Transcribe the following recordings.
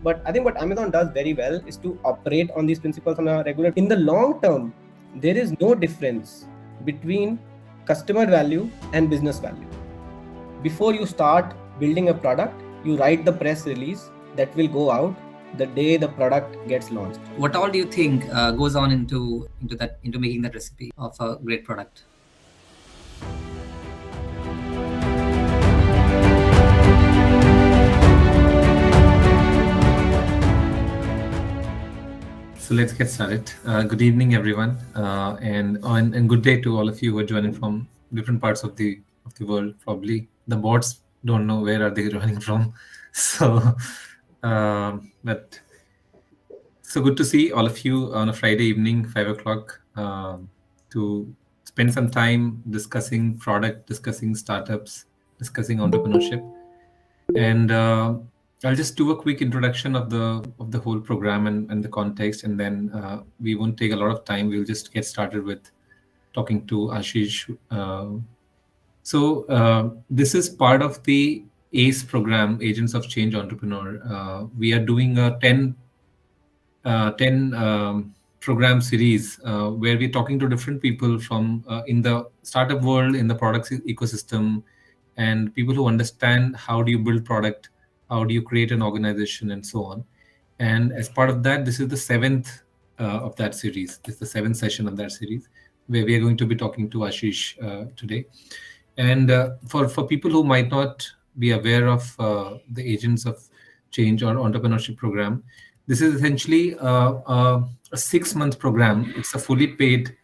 But I think what Amazon does very well is to operate on these principles on a regular. In the long term, there is no difference between customer value and business value. Before you start building a product, you write the press release that will go out the day the product gets launched. What all do you think goes on into making that recipe of a great product? So let's get started. Good evening, everyone, and good day to all of you who are joining from different parts of the world. Probably the bots don't know where are they joining from. So, but so good to see all of you on a Friday evening, 5 o'clock, to spend some time discussing product, discussing startups, discussing entrepreneurship, and I'll just do a quick introduction of the whole program and the context, and then we won't take a lot of time. We'll just get started with talking to Ashish. This is part of the ACE program, Agents of Change Entrepreneur. We are doing a 10 program series where we're talking to different people from in the startup world, in the products ecosystem, and people who understand how do you build product, how do you create an organization, and so on. And as part of that, this is the seventh of that series. It's the seventh session of that series where we are going to be talking to Ashish today. And for people who might not be aware of the Agents of Change or Entrepreneurship program, this is essentially a 6-month program. It's a fully paid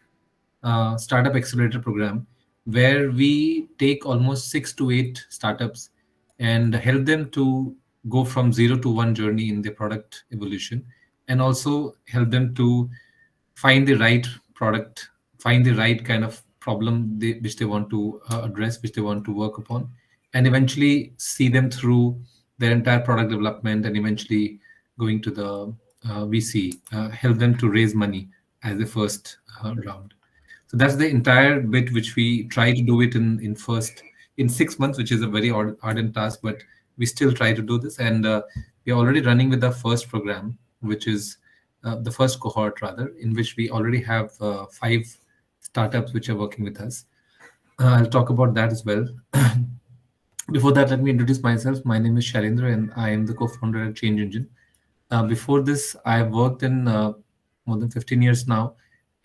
startup accelerator program where we take almost 6 to 8 startups and help them to go from 0 to 1 journey in their product evolution, and also help them to find the right product, find the right kind of problem which they want to address, which they want to work upon, and eventually see them through their entire product development, and eventually going to the VC, help them to raise money as the first round. So that's the entire bit which we try to do it in 6 months, which is a very ardent task, but we still try to do this. And we are already running with the first program, which is the first cohort rather, in which we already have 5 startups which are working with us. I'll talk about that as well. Before that, let me introduce myself. My name is Shailendra, and I am the co-founder at Change Engine. Before this, I've worked in more than 15 years now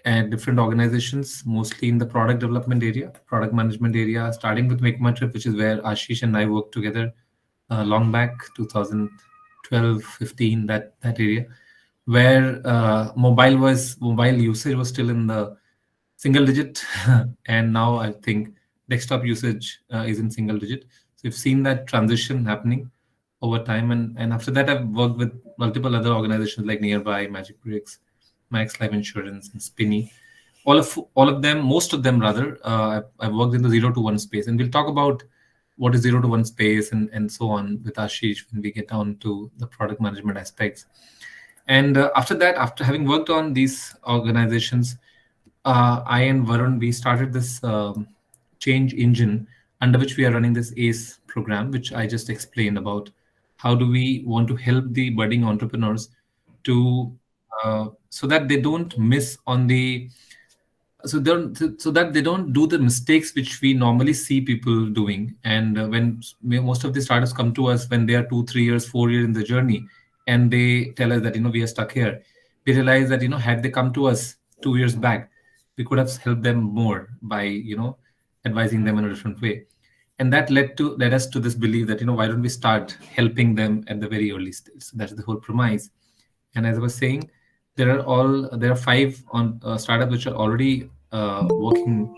at different organizations, mostly in the product development area, product management area, starting with Make My Trip, which is where Ashish and I worked together long back, 2012, 15, that area, where mobile usage was still in the single digit, and now I think desktop usage is in single digit. So we've seen that transition happening over time, and after that, I've worked with multiple other organizations like Nearby, Magic Bricks, Max Life Insurance, and Spinny. All of them, most of them rather, I've worked in the 0 to 1 space, and we'll talk about what is 0 to 1 space and so on with Ashish when we get down to the product management aspects. And after that, after having worked on these organizations, I and Varun, we started this change engine under which we are running this ACE program, which I just explained about. How do we want to help the budding entrepreneurs to so that they don't miss on the so that they don't do the mistakes which we normally see people doing. And when most of the startups come to us when they are 2, 3 years, 4 years in the journey, and they tell us that we are stuck here, we realize that had they come to us 2 years back, we could have helped them more by advising them in a different way. And that led us to this belief that why don't we start helping them at the very early stage. So that's the whole premise. And as I was saying, there are 5 on startups which are already working,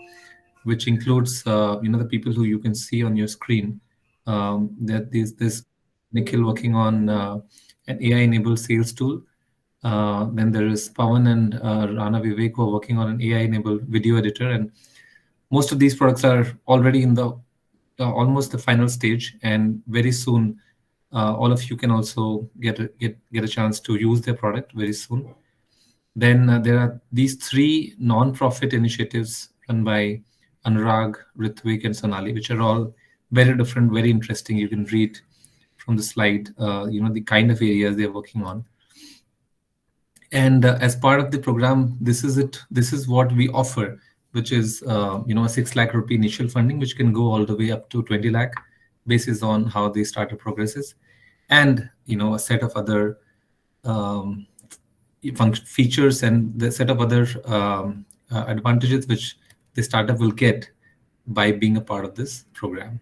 which includes the people who you can see on your screen. That this Nikhil working on an AI-enabled sales tool. Then there is Pawan and Rana Vivek who are working on an AI-enabled video editor, and most of these products are already in the almost the final stage, and very soon all of you can also get a chance to use their product very soon. Then there are these 3 non-profit initiatives run by Anurag, Ritvik, and Sonali, which are all very different, very interesting. You can read from the slide, the kind of areas they're working on. And as part of the program, this is it. This is what we offer, which is a 6 lakh rupee initial funding, which can go all the way up to 20 lakh, basis on how the startup progresses, and a set of other um, features and the set of other advantages which the startup will get by being a part of this program.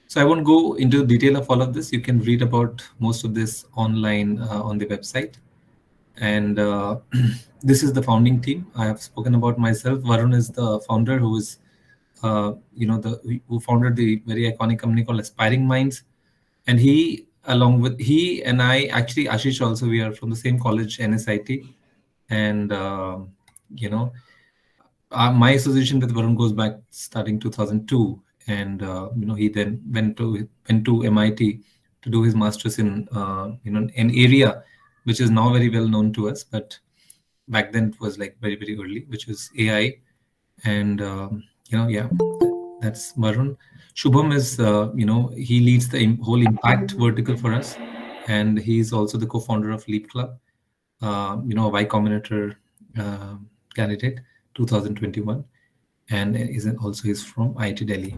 So I won't go into detail of all of this. You can read about most of this online on the website. And this is the founding team. I have spoken about myself. Varun is the founder, who is who founded the very iconic company called Aspiring Minds. And he and I, actually Ashish also, we are from the same college, NSIT. And you know my association with Varun goes back starting 2002. And he then went to MIT to do his masters in an area which is now very well known to us, but back then it was like very very early, which was AI. And yeah, that's Varun. Shubham is he leads the whole impact vertical for us, and he's also the co-founder of Leap Club, a Y Combinator uh, candidate, 2021, and he's from IIT Delhi.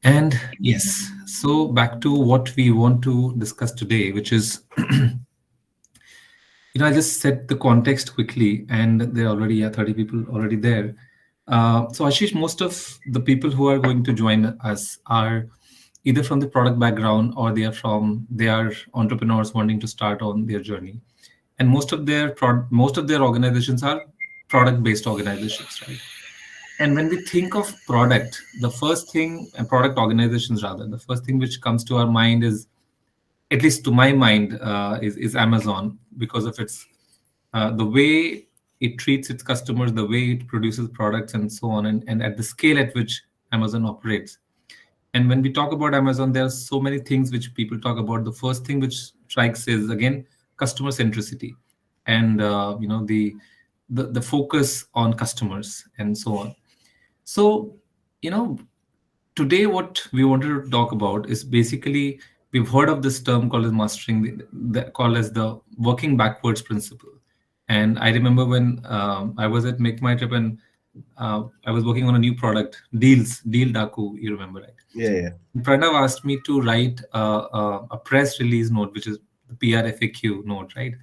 And yes, so back to what we want to discuss today, which is I just set the context quickly, and there are already 30 people already there. So Ashish, most of the people who are going to join us are either from the product background, or they are entrepreneurs wanting to start on their journey, and most of their organizations are product based organizations, right? And when we think of product, the first thing, and product organizations rather, the first thing which comes to our mind is, at least to my mind, is Amazon, because of its the way it treats its customers, the way it produces products, and so on, and at the scale at which Amazon operates. And when we talk about Amazon, there are so many things which people talk about. The first thing which strikes is, again, customer centricity, and the focus on customers, and so on. So, you know, today what we wanted to talk about is, basically, we've heard of this term called as mastering called as the working backwards principle. And I remember when I was at Make My Trip, and I was working on a new product, Deal Daku, you remember, right? Yeah, yeah. Pranav asked me to write a press release note, which is the PRFAQ note, right?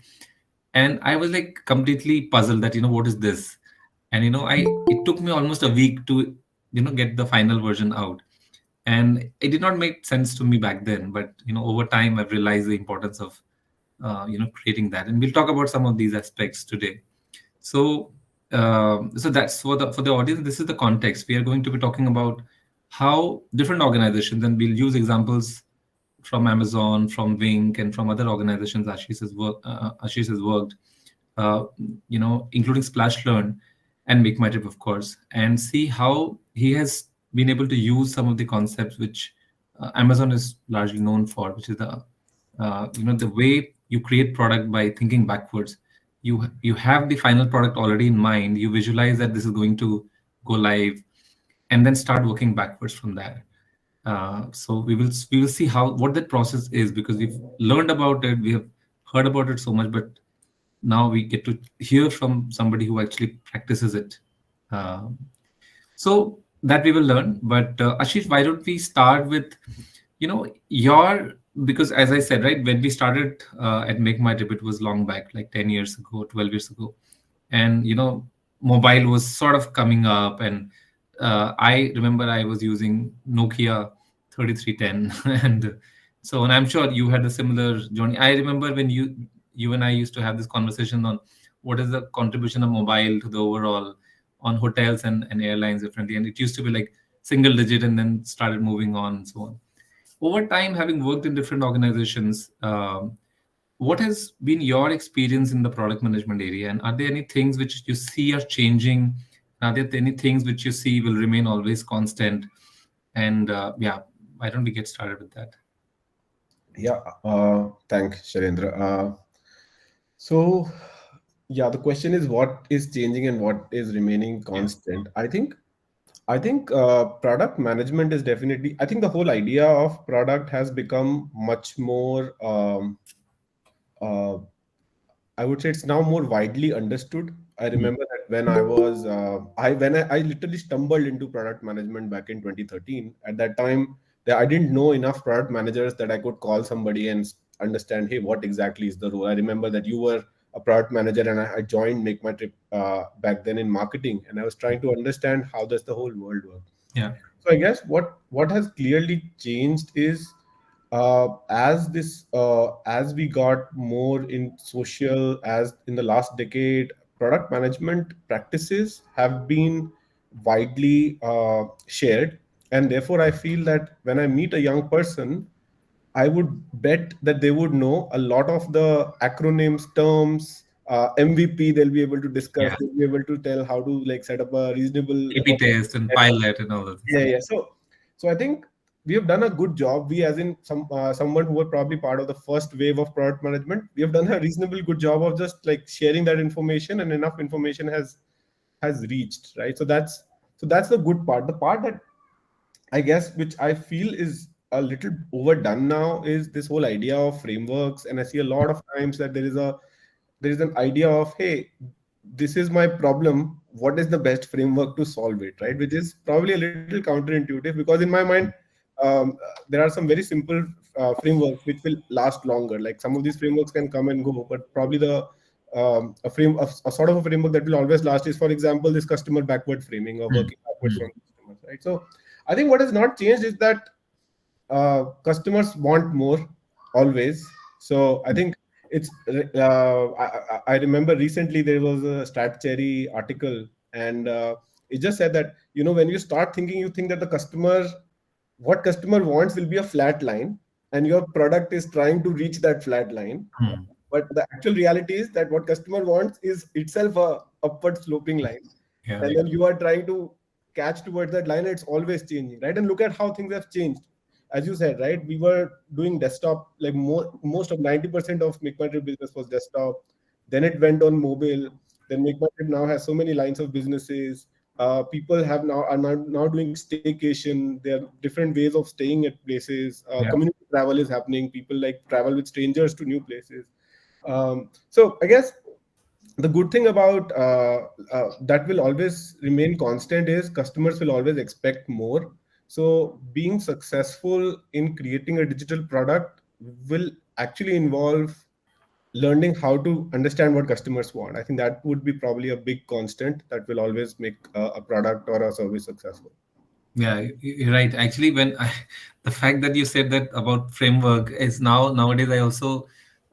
And I was like completely puzzled that, what is this? And it took me almost a week to get the final version out. And it did not make sense to me back then, but over time I've realized the importance of creating that, and we'll talk about some of these aspects today. So so that's for the audience. This is the context. We are going to be talking about how different organizations, and we'll use examples from Amazon, from Wink, and from other organizations Ashish has worked, including Splash Learn and Make My Trip, of course, and see how he has been able to use some of the concepts which Amazon is largely known for, which is the way you create product by thinking backwards. You have the final product already in mind. You visualize that this is going to go live, and then start working backwards from there. So we will see what that process is, because we've learned about it, we have heard about it so much, but now we get to hear from somebody who actually practices it. Um, so that we will learn. But Ashish, why don't we start with your, because as I said, right, when we started at Make My Trip, it was long back, like 10 years ago, 12 years ago. And mobile was sort of coming up, and I remember I was using Nokia 3310 and so on. I'm sure you had a similar journey. I remember when you and I used to have this conversation on what is the contribution of mobile to the overall, on hotels and airlines differently, and it used to be like single digit, and then started moving on, and so on. Over time, having worked in different organizations, what has been your experience in the product management area? And are there any things which you see are changing? Are there any things which you see will remain always constant? And yeah, why don't we get started with that? Yeah, thanks, Sharendra. So, yeah, the question is what is changing and what is remaining constant. I think I think product management is definitely. I think the whole idea of product has become much more. Uh, I would say it's now more widely understood. I Hmm. remember that when I was, I literally stumbled into product management back in 2013. At that time, I didn't know enough product managers that I could call somebody and understand, hey, what exactly is the role. I remember that you were a product manager, and I joined Make My Trip back then in marketing, and I was trying to understand how does the whole world work. Yeah. So I guess what has clearly changed is as we got more in social, as in the last decade, product management practices have been widely shared, and therefore I feel that when I meet a young person, I would bet that they would know a lot of the acronyms, terms, MVP. They'll be able to discuss. Yeah. They'll be able to tell how to like set up a reasonable. A/B test and pilot and all of this. Yeah, yeah. So I think we have done a good job. We, as in someone who were probably part of the first wave of product management, we have done a reasonable good job of just like sharing that information, and enough information has reached, right? So that's the good part. The part that I guess which I feel is a little overdone now is this whole idea of frameworks, and I see a lot of times that there is an idea of, hey, this is my problem, what is the best framework to solve it, right? Which is probably a little counterintuitive, because in my mind, there are some very simple frameworks which will last longer. Like some of these frameworks can come and go, but probably a sort of a framework that will always last is, for example, this customer backward framing, or Hmm. working backwards Hmm. from customers, right? So I think what has not changed is that customers want more always. So I think it's. I remember recently there was a StatCherry article, and it just said that, when you start thinking, you think that what customer wants will be a flat line, and your product is trying to reach that flat line. Hmm. But the actual reality is that what customer wants is itself a upward sloping line, Yeah. and then you are trying to catch towards that line. It's always changing, right? And look at how things have changed. As you said, right, we were doing desktop, like most of 90% of Make My Trip business was desktop. Then it went on mobile. Then Make My Trip now has so many lines of businesses. People are now doing staycation. There are different ways of staying at places. Yeah. Community travel is happening. People like travel with strangers to new places. So I guess the good thing about that will always remain constant is customers will always expect more. So being successful in creating a digital product will actually involve learning how to understand what customers want. I think that would be probably a big constant that will always make a product or a service successful. Yeah, you're right. Actually, the fact that you said that about framework is nowadays I also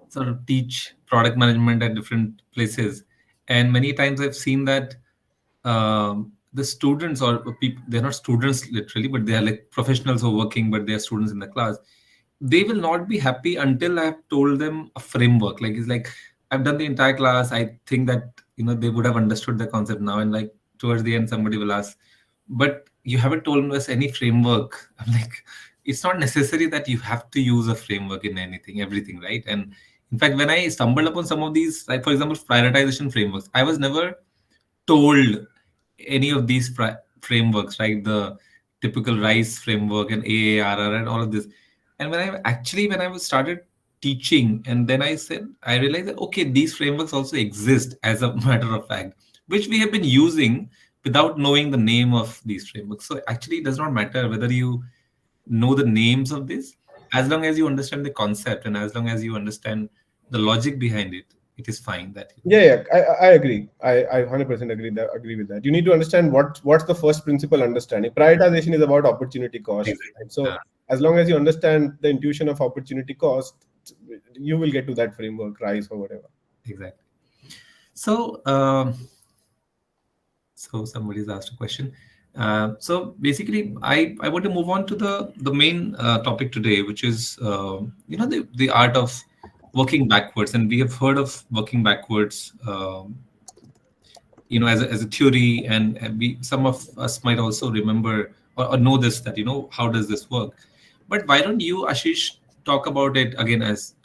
sort of teach product management at different places, and many times I've seen that the students or people, they're not students literally, but they are like professionals who are working, but they are students in the class. They will not be happy until I've told them a framework. Like it's like I've done the entire class. I think that they would have understood the concept now, and like towards the end, somebody will ask, "But you haven't told us any framework." I'm like, it's not necessary that you have to use a framework in anything, everything, right? And in fact, when I stumbled upon some of these, like for example, prioritization frameworks, I was never told any of these frameworks, right? The typical RICE framework and AARR and all of this. And when I was started teaching, and then I realized that okay, these frameworks also exist as a matter of fact, which we have been using without knowing the name of these frameworks. So actually, it does not matter whether you know the names of this, as long as you understand the concept and as long as you understand the logic behind it, it is fine that Yeah, I agree. I 100% agree with that. You need to understand what's the first principle understanding. Prioritization is about opportunity cost, exactly. right? So as long as you understand the intuition of opportunity cost, you will get to that framework, RISE or whatever. Exactly. So, so somebody's asked a question. So basically, I want to move on to the main topic today, which is the art of working backwards, and we have heard of working backwards, as a theory, and we some of us might also remember or know this, that how does this work. But why don't you, Ashish, talk about it again as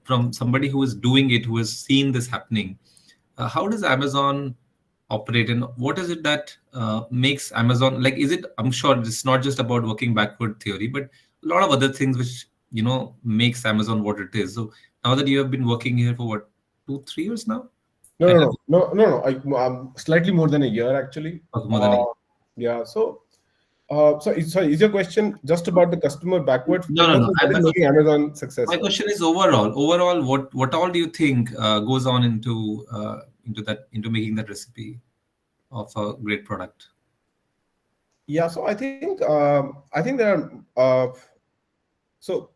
from somebody who is doing it, who has seen this happening. How does Amazon operate, and what is it that makes Amazon, like, is it, I'm sure it's not just about working backward theory, but a lot of other things which makes Amazon what it is. So now that you have been working here for what, 2 3 years now? No, And no, no, no, no, no. Slightly more than a year actually. okay, more than a year. Yeah. Is your question just about the customer backward No, no, focus, no. or what is making Amazon My successful? question is overall, what all do you think goes on into making that recipe of a great product? Yeah. So I think there are so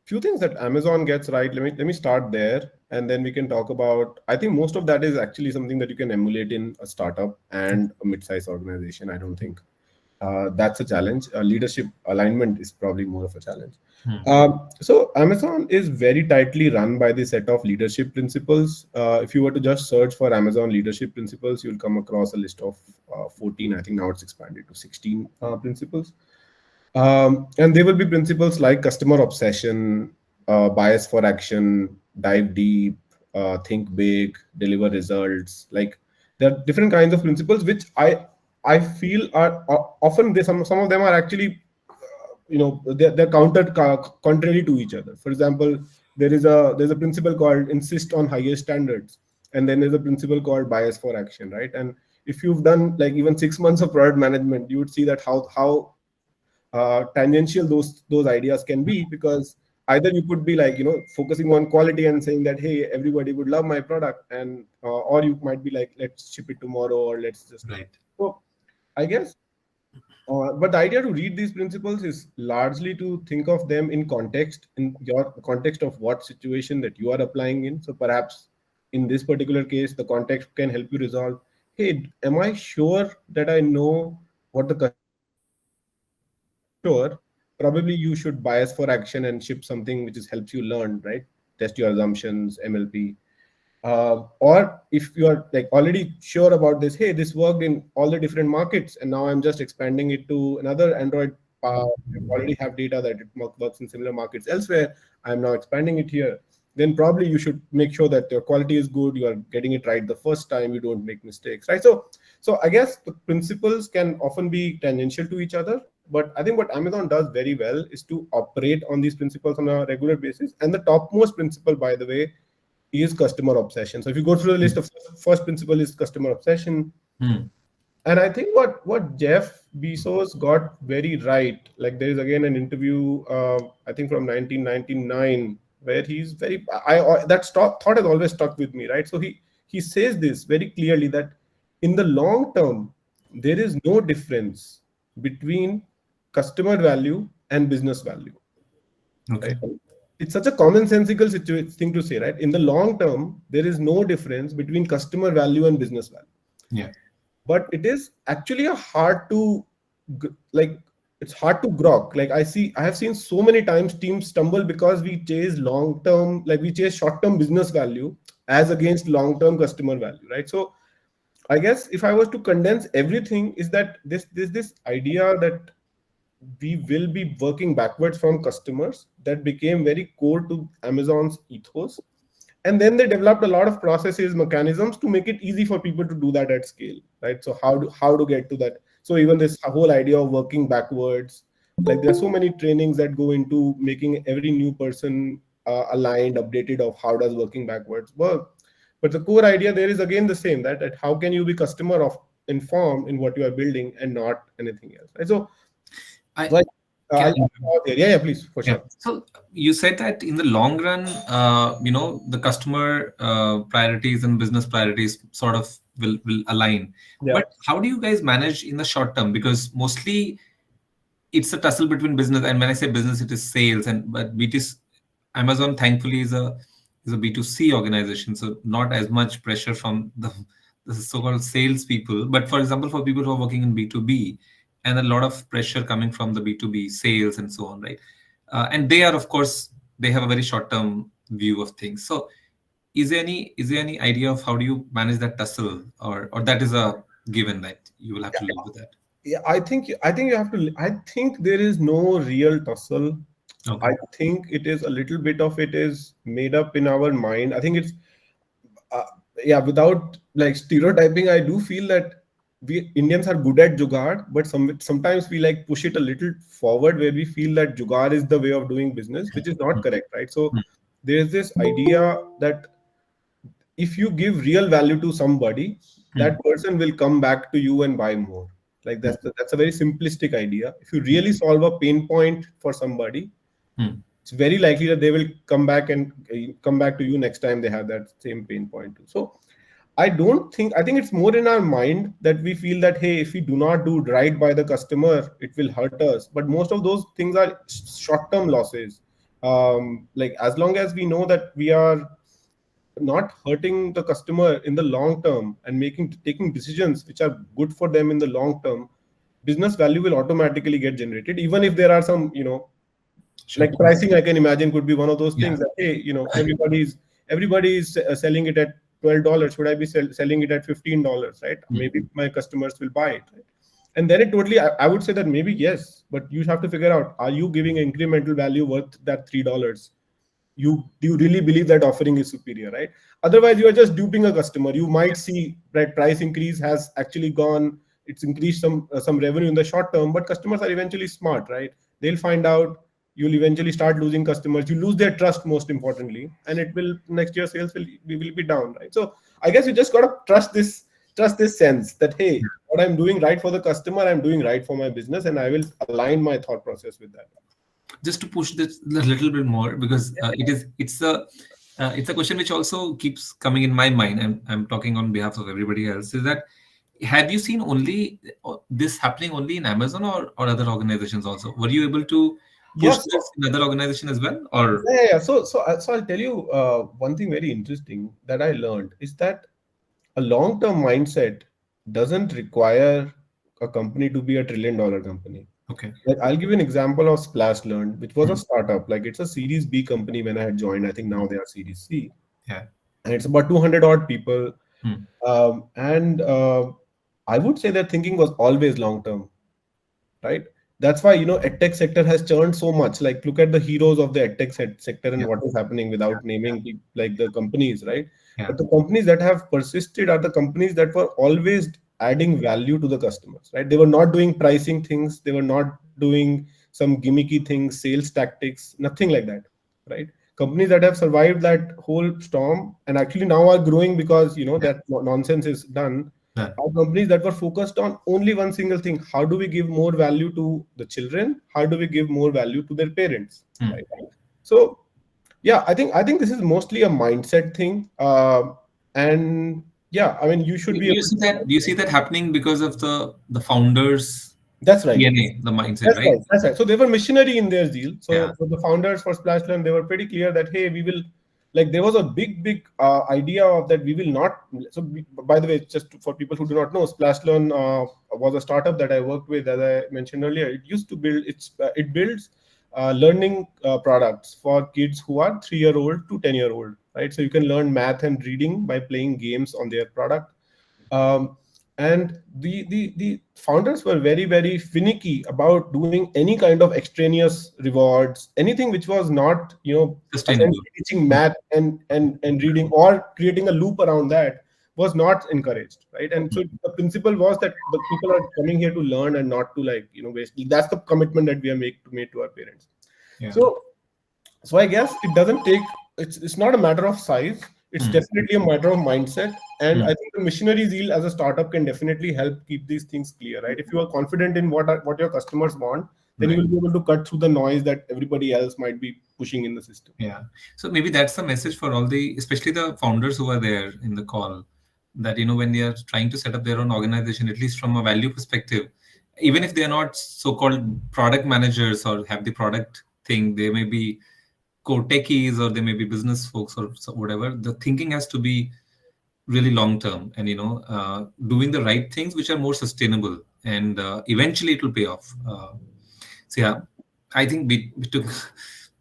few things that Amazon gets right. Let me start there, and then we can talk about. I think most of that is actually something that you can emulate in a startup and a mid-sized organization. I don't think that's a challenge. Leadership alignment is probably more of a challenge. Hmm. So Amazon is very tightly run by the set of leadership principles. If you were to just search for Amazon leadership principles, you'll come across a list of 14. I think now it's expanded to 16 principles. And there will be principles like customer obsession, bias for action, dive deep, think big, deliver results. Like there are different kinds of principles which I feel are often some of them are actually they're contrary to each other. For example, there's a principle called insist on higher standards, and then there's a principle called bias for action, right? And if you've done like even 6 months of product management, you would see that how tangential those ideas can be, because either you could be like focusing on quality and saying that hey, everybody would love my product, and or you might be like let's ship it tomorrow, or let's just Right. so I guess but the idea to read these principles is largely to think of them in context, in your context of what situation that you are applying in. So perhaps in this particular case, the context can help you resolve, hey, am I sure that I know what the customer wants? If you're not sure, probably you should bias for action and ship something which is helps you learn, right? Test your assumptions, MLP. Or if you are like already sure about this, hey, this worked in all the different markets, and now I'm just expanding it to another Android. I already have data that it works in similar markets elsewhere. I'm now expanding it here. Then probably you should make sure that your quality is good. You are getting it right the first time. You don't make mistakes, right? So I guess the principles can often be tangential to each other. But I think what Amazon does very well is to operate on these principles on a regular basis. And the topmost principle, by the way, is customer obsession. So if you go through the list of first principle is customer obsession. Hmm. And I think what Jeff Bezos got very right, like there is again an interview, I think from 1999, where he's very, thought has always stuck with me, right? So he says this very clearly that in the long term, there is no difference between customer value and business value, right? Okay. It's such a commonsensical thing to say, right? In the long term, there is no difference between customer value and business value. Yeah. But it is actually a hard to like it's hard to grok. Like I have seen so many times teams stumble because we chase long term, like we chase short term business value as against long term customer value, right? So I guess if I was to condense everything, is that this idea that we will be working backwards from customers that became very core to Amazon's ethos. And then they developed a lot of processes, mechanisms to make it easy for people to do that at scale, right? So how to get to that? So even this whole idea of working backwards, like there are so many trainings that go into making every new person aligned, updated of how does working backwards work. But the core idea there is again the same, that how can you be customer of informed in what you are building and not anything else, right? I So can. I'll pause there. Yeah, please, for Yeah. sure. So you said that in the long run, the customer priorities and business priorities sort of will align. Yeah. But how do you guys manage in the short term? Because mostly it's a tussle between business, and when I say business, it is sales. And but BT, Amazon thankfully is a B2C organization, so not as much pressure from the so-called sales people. But for example, for people who are working in B2B, and a lot of pressure coming from the B2B sales and so on, right? And they are, of course, they have a very short-term view of things. So is there any idea of how do you manage that tussle, or that is a given that you will have to live with that? Yeah, I think you have to. I think there is no real tussle. I Okay. think it is a little bit of it is made up in our mind. I think it's yeah, without like stereotyping, I do feel that we Indians are good at jugaad, but sometimes we like push it a little forward where we feel that jugaad is the way of doing business, which is not correct, right? So there's this idea that if you give real value to somebody, that person will come back to you and buy more. Like that's a very simplistic idea. If you really solve a pain point for somebody, it's very likely that they will come back and come back to you next time they have that same pain point too. So I think it's more in our mind that we feel that, hey, if we do not do right by the customer, it will hurt us. But most of those things are short term losses. Like as long as we know that we are not hurting the customer in the long term and taking decisions which are good for them in the long term, business value will automatically get generated, even if there are some, Sure. like pricing. I can imagine could be one of those Yeah. things that, hey, everybody's selling it at $12. Should I be selling it at $15, right? Maybe my customers will buy it, right? And then it totally, I would say that maybe yes, but you have to figure out, are you giving incremental value worth that $3? You do you really believe that offering is superior, right? Otherwise you are just duping a customer. You might see that price increase has actually gone, it's increased some revenue in the short term, but customers are eventually smart, right? They'll find out, you'll eventually start losing customers, you lose their trust most importantly, and it will, next year sales will be down, right? So I guess you just got to trust this sense that, hey, what I'm doing right for the customer, I'm doing right for my business, and I will align my thought process with that. Just to push this a little bit more, because it's a question which also keeps coming in my mind. I'm talking on behalf of everybody else. Is that, have you seen only this happening only in Amazon, or other organizations also? Were you able to push Yes. this in other organization as well, or? Yeah. So I'll tell you one thing very interesting that I learned is that a long-term mindset doesn't require a company to be a $1 trillion company. Okay. Like I'll give you an example of Splash Learned, which was a startup. Like it's a Series B company when I had joined. I think now they are Series C, Yeah. and it's about 200 odd people. Hmm. And I would say their thinking was always long-term, right? That's why, edtech sector has churned so much. Like look at the heroes of the edtech sector and Yeah. what is happening, without naming like the companies, right? Yeah. But the companies that have persisted are the companies that were always adding value to the customers, right? They were not doing pricing things, they were not doing some gimmicky things, sales tactics, nothing like that, right? Companies that have survived that whole storm and actually now are growing because Yeah. that nonsense is done, Done. are companies that were focused on only one single thing: how do we give more value to the children, how do we give more value to their parents, Hmm. right? So yeah, I think this is mostly a mindset thing. And yeah, I mean, you should be You able see that? Do you see that happening because of the founders' That's right. DNA, the mindset, That's right? right. That's right. So they were missionary in their zeal. Yeah. So the founders for Splashland, they were pretty clear that, hey, we will, like there was a big idea of that we will not. So by the way, just for people who do not know, Splashland was a startup that I worked with, as I mentioned earlier. It used to build it builds learning products for kids who are 3-year old to 10-year old, right? So you can learn math and reading by playing games on their product. Um, and the founders were very finicky about doing any kind of extraneous rewards, anything which was not, Sustainable. essentially teaching math and reading or creating a loop around that was not encouraged, right? And so the principle was that the people are coming here to learn and not to, like, waste. That's the commitment that we are made to our parents. Yeah. So I guess it doesn't take, it's not a matter of size. It's Hmm. definitely a matter of mindset. And Hmm. I think the missionary zeal as a startup can definitely help keep these things clear, right? If you are confident in what your customers want, then you Right. will be able to cut through the noise that everybody else might be pushing in the system. Yeah. So maybe that's the message for all the, especially the founders who are there in the call, that when they are trying to set up their own organization, at least from a value perspective, even if they are not so-called product managers or have the product thing, they may be core techies or they may be business folks or whatever. The thinking has to be really long term, and doing the right things which are more sustainable, and eventually it will pay off. So yeah, I think we took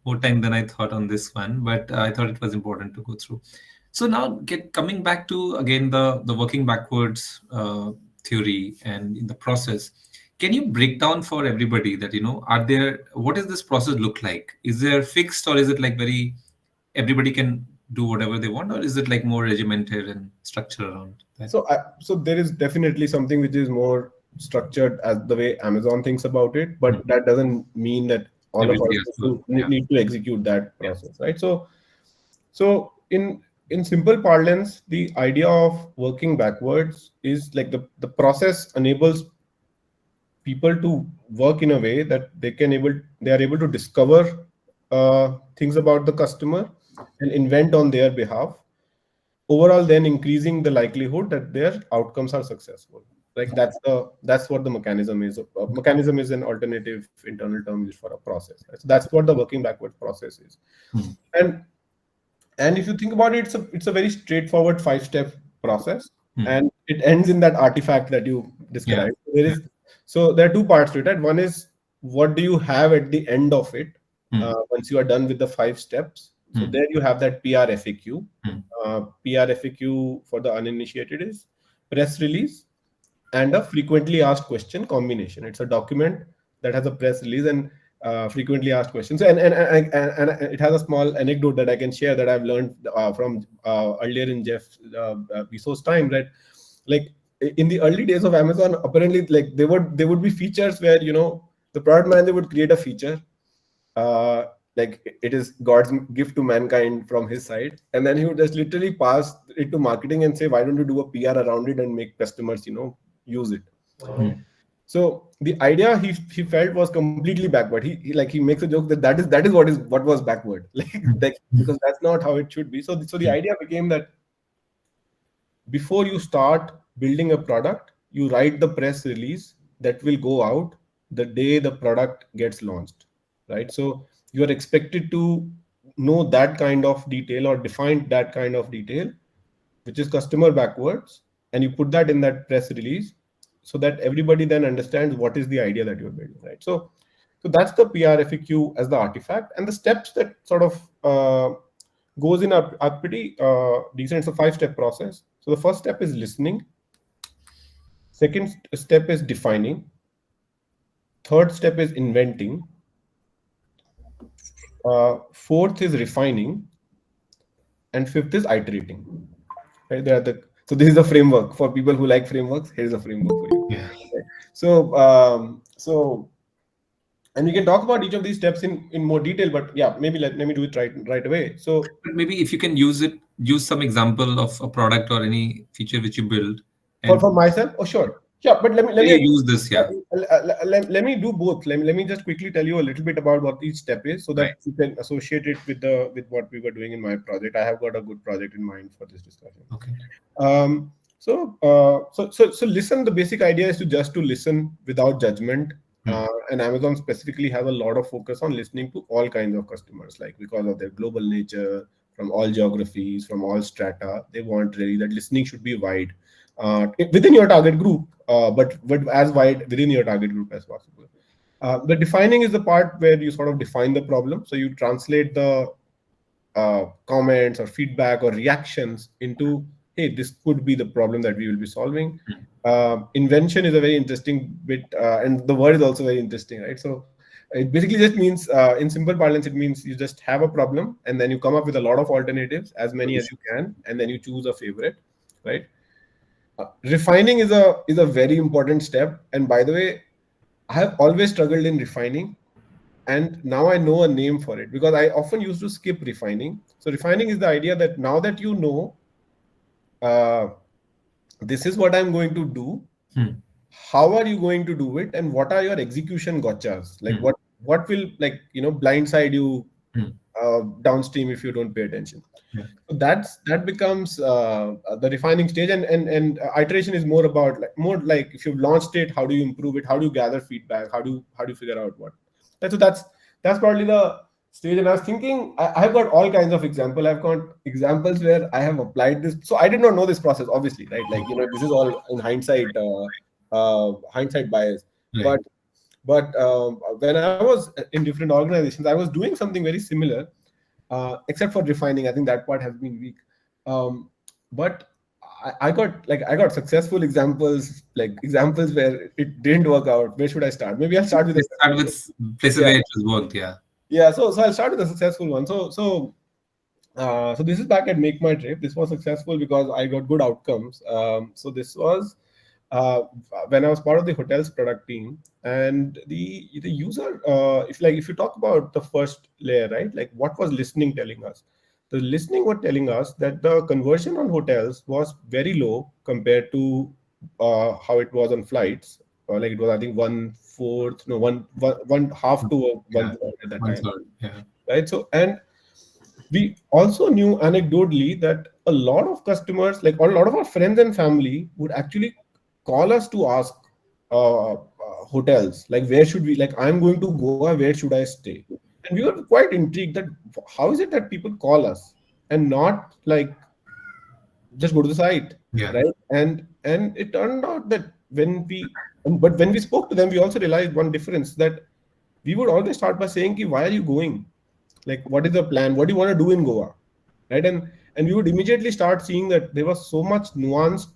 more time than I thought on this one, but I thought it was important to go through. So now, coming back to again the working backwards theory and in the process, can you break down for everybody that are there, what does this process look like? Is there fixed, or is it like very everybody can do whatever they want, or is it like more regimented and structured around that? So there is definitely something which is more structured as the way Amazon thinks about it, but that doesn't mean that all of Everybody us has to, yeah, need to execute that yeah. process, right? So in simple parlance, the idea of working backwards is like the process enables people to work in a way that they are able to discover things about the customer and invent on their behalf, overall then increasing the likelihood that their outcomes are successful. Like that's what the mechanism is. A mechanism is an alternative internal term used for a process, right? So that's what the working backwards process is. and and if you think about it, it's a very straightforward 5-step process, and it ends in that artifact that you Yeah. described. So there are two parts to it, right? One is, what do you have at the end of it, once you are done with the 5 steps? So there you have that PRFAQ. PRFAQ, for the uninitiated, is press release and a frequently asked question combination. It's a document that has a press release and frequently asked questions. And it has a small anecdote that I can share that I've learned from earlier in Jeff Bezos' time. That, like, in the early days of Amazon, apparently, like, there would be features where, the product manager would create a feature, uh, like it is God's gift to mankind from his side, and then he would just literally pass it to marketing and say, why don't you do a PR around it and make customers, use it. So the idea he felt was completely backward. He makes a joke that is what was backward, like because that's not how it should be. So the idea became that before you start building a product, you write the press release that will go out the day the product gets launched, right? So you are expected to know that kind of detail or define that kind of detail, which is customer backwards, and you put that in that press release so that everybody then understands what is the idea that you're building, right? So that's the PRFAQ as the artifact, and the steps that sort of goes in are pretty decent. It's a 5-step process. So the first step is listening. Second step is defining. Third step is inventing. Fourth is refining, and fifth is iterating. Right? So this is a framework for people who like frameworks. Here's a framework for you. Yeah. Okay. So and we can talk about each of these steps in more detail, but yeah, maybe let me do it right away. So But maybe if you can use some example of a product or any feature which you build, and for myself, oh sure, yeah, but let you me use this, yeah. let me do both. Let me just quickly tell you a little bit about what each step is, so that Right. you can associate it with what we were doing in my project. I have got a good project in mind for this discussion. Okay. So listen. The basic idea is to listen without judgment. And Amazon specifically has a lot of focus on listening to all kinds of customers, like because of their global nature, from all geographies, from all strata. They want really that listening should be wide, within your target group, but as wide within your target group as possible. The defining is the part where you sort of define the problem. So you translate the comments or feedback or reactions into, hey, this could be the problem that we will be solving. Invention is a very interesting bit, and the word is also very interesting, right? So it basically just means, in simple parlance, it means you just have a problem and then you come up with a lot of alternatives, as many as you can, and then you choose a favorite, right? Refining is a very important step, and by the way, I have always struggled in refining, and now I know a name for it, because I often used to skip refining. So refining is the idea that now that you know, this is what I'm going to do, how are you going to do it, and what are your execution gotchas, like what will, like, blindside you downstream if you don't pay attention. So that becomes the refining stage, and iteration is more about, more like, if you've launched it, how do you improve it, how do you gather feedback, how do you figure out what. So that's probably the stage. And I was thinking, I've got all kinds of examples. I've got examples where I have applied this. So I did not know this process, obviously, right? Like, this is all in hindsight, hindsight bias. Right. But when I was in different organizations, I was doing something very similar, except for refining. I think that part has been weak. But I got successful examples, like examples where it didn't work out. Where should I start? Maybe I'll start with Start with places where it has worked, yeah. yeah. So I'll start with a successful one. So So this is back at Make My Trip. This was successful because I got good outcomes. So this was uh, when I was part of the hotels product team, and the user, if you talk about the first layer, right? Like what was listening telling us? The listening was telling us that the conversion on hotels was very low compared to how it was on flights. Like it was, I think, one fourth, no, one half to one Yeah, third at that one time, third. Yeah. right? So, and we also knew anecdotally that a lot of customers, like a lot of our friends and family, would actually call us to ask hotels, like where should we, like I'm going to Goa, where should I stay? And we were quite intrigued that how is it that people call us and not like just go to the site, Yeah. right? And it turned out that when we spoke to them, we also realized one difference, that we would always start by saying, Ki, why are you going? Like, what is the plan? What do you want to do in Goa? Right? And we would immediately start seeing that there was so much nuanced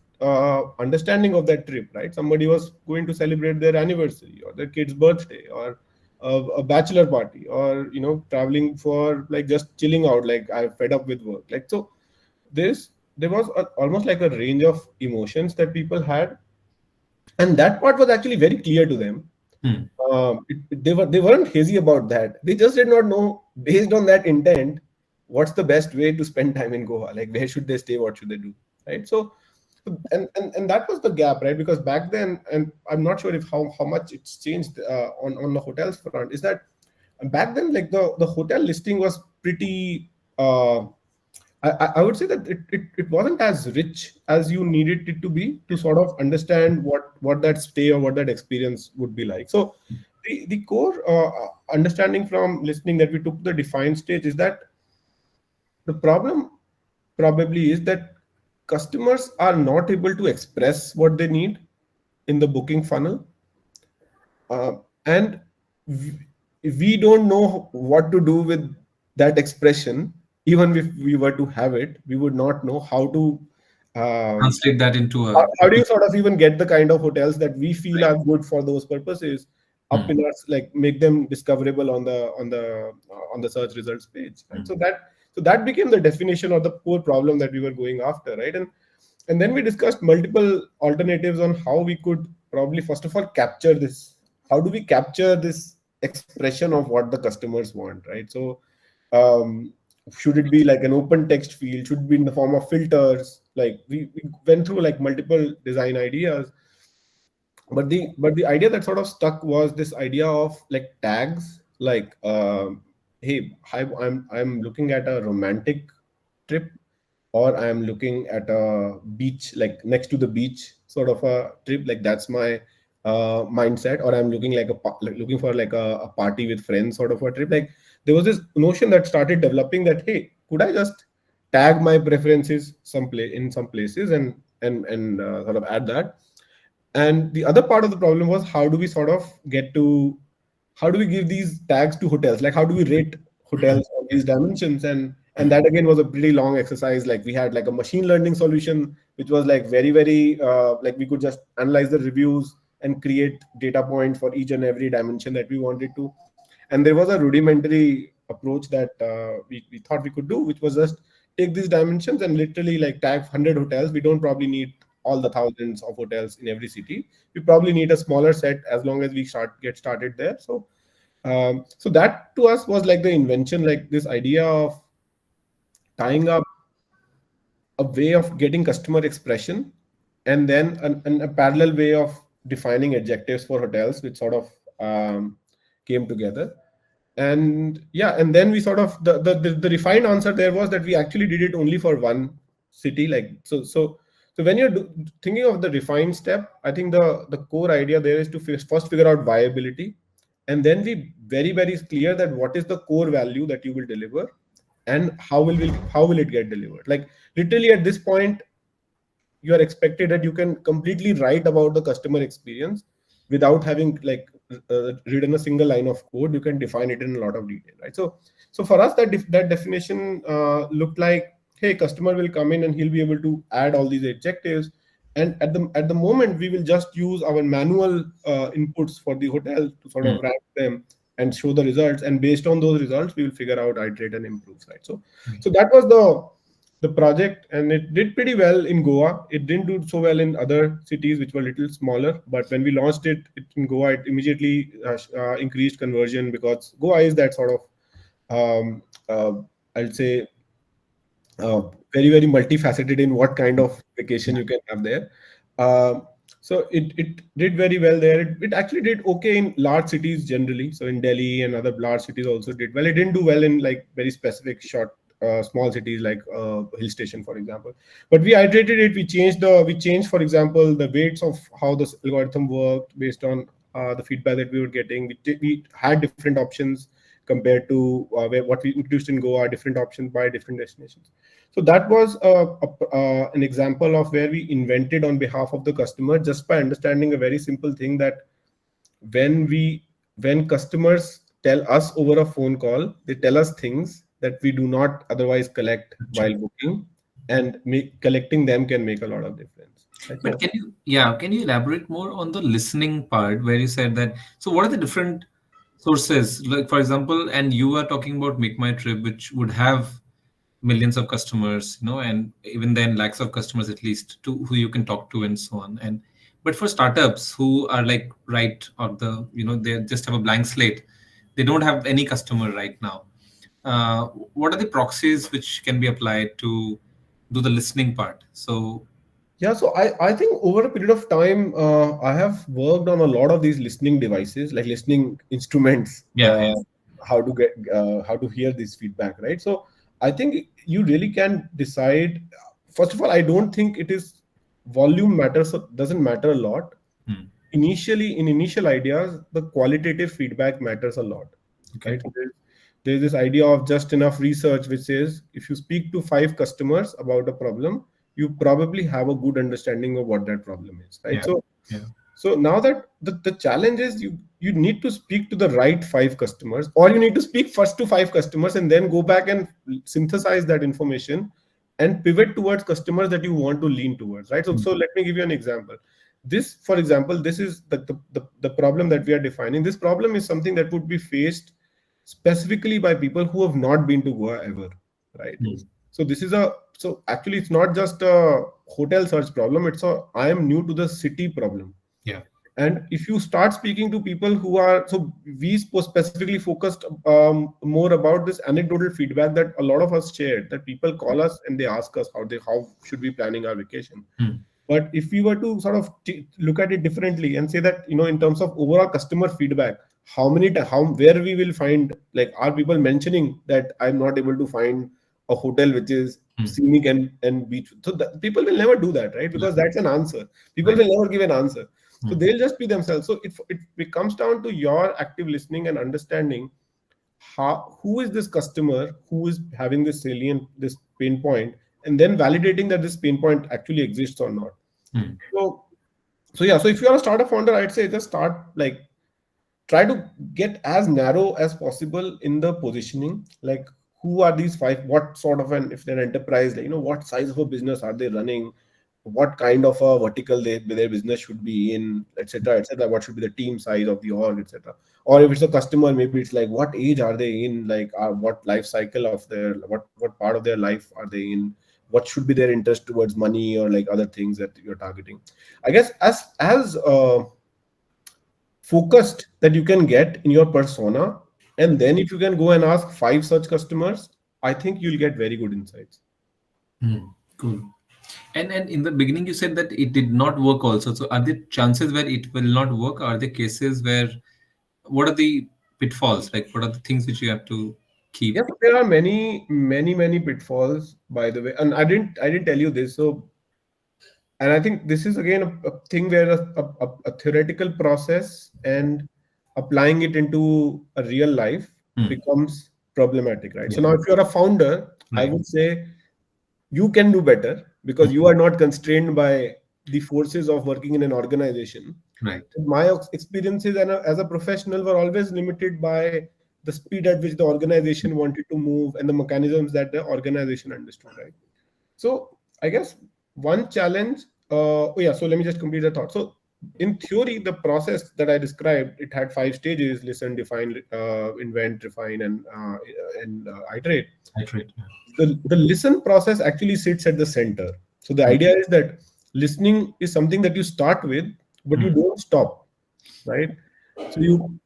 understanding of that trip, right? Somebody was going to celebrate their anniversary or their kid's birthday, or a bachelor party, or traveling for like just chilling out, like I'm fed up with work. Like, so there was almost like a range of emotions that people had, and that part was actually very clear to them. Hmm. They weren't hazy about that. They just did not know, based on that intent, what's the best way to spend time in Goa. Like, where should they stay? What should they do? Right. So, and that was the gap, right? Because back then, and I'm not sure if how much it's changed on the hotels front, is that back then, like the hotel listing was pretty. I would say that it wasn't as rich as you needed it to be to sort of understand what that stay or what that experience would be like. So the core understanding from listening that we took to the defined stage is that the problem probably is that customers are not able to express what they need in the booking funnel, and we, we don't know what to do with that expression. Even if we were to have it, we would not know how to Translate that into how do you sort of even get the kind of hotels that we feel right. are good for those purposes up Hmm. in us, like make them discoverable on the search results page, right? Hmm. So that became the definition of the core problem that we were going after, right? And then we discussed multiple alternatives on how we could probably, first of all, capture this. How do we capture this expression of what the customers want, right? So um, should it be like an open text field? Should it be in the form of filters? Like we went through like multiple design ideas, but the idea that sort of stuck was this idea of like tags, like hey, I'm looking at a romantic trip, or I'm looking at a beach, like next to the beach sort of a trip, like that's my mindset, or I'm looking like looking for like a party with friends sort of a trip. Like there was this notion that started developing that, hey, could I just tag my preferences in some places, and sort of add that. And the other part of the problem was, how do we give these tags to hotels? Like how do we rate hotels on these dimensions? And that again was a pretty long exercise. Like we had like a machine learning solution, which was like very, very like we could just analyze the reviews and create data points for each and every dimension that we wanted to. And there was a rudimentary approach that we thought we could do, which was just take these dimensions and literally like tag 100 hotels. We don't probably need all the thousands of hotels in every city. We probably need a smaller set as long as we get started there. So that to us was like the invention, like this idea of tying up a way of getting customer expression, and then a parallel way of defining adjectives for hotels, which sort of came together. And yeah, and then we sort of the refined answer there was that we actually did it only for one city. Like so when you're thinking of the refined step, I think the core idea there is to first figure out viability, and then be very, very clear that what is the core value that you will deliver, and how will it get delivered. Like literally at this point, you are expected that you can completely write about the customer experience without having like written a single line of code. You can define it in a lot of detail, right? So for us, that definition looked like, hey, customer will come in and he'll be able to add all these adjectives, and at the moment we will just use our manual inputs for the hotel to sort Hmm. of rank them and show the results, and based on those results we will figure out, iterate and improve, right? So that was the project, and it did pretty well in Goa. It didn't do so well in other cities which were a little smaller, but when we launched it in Goa, it immediately increased conversion, because Goa is that sort of um, uh, I'll say very very multifaceted in what kind of vacation you can have there. Um, so it did very well there. It actually did okay in large cities generally. So in Delhi and other large cities also did well. It didn't do well in like very specific short small cities like hill station, for example. But we iterated it. We changed, for example, the weights of how this algorithm worked based on the feedback that we were getting. We had different options compared to what we introduced in Goa, different options by different destinations. So that was an example of where we invented on behalf of the customer, just by understanding a very simple thing, that when customers tell us over a phone call, they tell us things that we do not otherwise collect while booking, and collecting them can make a lot of difference. Right? But can you elaborate more on the listening part where you said that? So what are the different sources? Like for example, and you are talking about Make My Trip, which would have millions of customers, and even then lakhs of customers at least to who you can talk to and so on. And but for startups who are like right or they just have a blank slate, they don't have any customer right now. What are the proxies which can be applied to do the listening part? So Yeah, so I think over a period of time, I have worked on a lot of these listening devices, like listening instruments, yeah. how to hear this feedback, right? So I think you really can decide. First of all, I don't think it is volume matters, so doesn't matter a lot. Hmm. Initially, in initial ideas, the qualitative feedback matters a lot, Okay. right? So there's this idea of just enough research which says if you speak to 5 customers about a problem, you probably have a good understanding of what that problem is, right? Yeah. Yeah. So now that the challenge is, you need to speak to the right 5 customers, or you need to speak first to 5 customers and then go back and synthesize that information and pivot towards customers that you want to lean towards, right? So let me give you an example. This, for example, this is the problem that we are defining. This problem is something that would be faced specifically by people who have not been to Goa ever, right? So this is so actually it's not just a hotel search problem, it's a I am new to the city problem. Yeah. And if you start speaking to people who are, so we specifically focused more about this anecdotal feedback that a lot of us shared, that people call us and they ask us how should we planning our vacation. But if we were to sort of look at it differently and say that, in terms of overall customer feedback, where we will find, like, are people mentioning that I'm not able to find a hotel which is scenic and beach? So people will never do that, right? Because that's an answer. People will never give an answer. So they'll just be themselves. So it comes down to your active listening and understanding who is this customer who is having this salient, this pain point, and then validating that this pain point actually exists or not. So yeah, so if you are a startup founder, I'd say just start, like, try to get as narrow as possible in the positioning. Like, who are these 5? What sort of if they're enterprise, like, what size of a business are they running? What kind of a vertical their business should be in, etc., etc. What should be the team size of the org, etc. Or if it's a customer, maybe it's like, what age are they in? Like, what life cycle of what part of their life are they in? What should be their interest towards money or like other things that you're targeting? I guess as focused that you can get in your persona, and then if you can go and ask 5 such customers, I think you'll get very good insights. Cool. And in the beginning you said that it did not work also. So are there chances where it will not work? Are there cases where, what are the pitfalls? Like, what are the things which you have to keep? Yes, there are many pitfalls, by the way, and I didn't tell you this. So, and I think this is again a thing where a theoretical process and applying it into a real life becomes problematic, right? So now, if you're a founder, I would say you can do better because you are not constrained by the forces of working in an organization. Right. My experiences as a professional were always limited by the speed at which the organization wanted to move and the mechanisms that the organization understood, right? So I guess one challenge, so let me just complete the thought. So In theory, the process that I described, it had 5 stages: listen, define, invent, refine, and iterate. Iterate. The listen process actually sits at the center. So the idea is that listening is something that you start with, but you don't stop, right? So you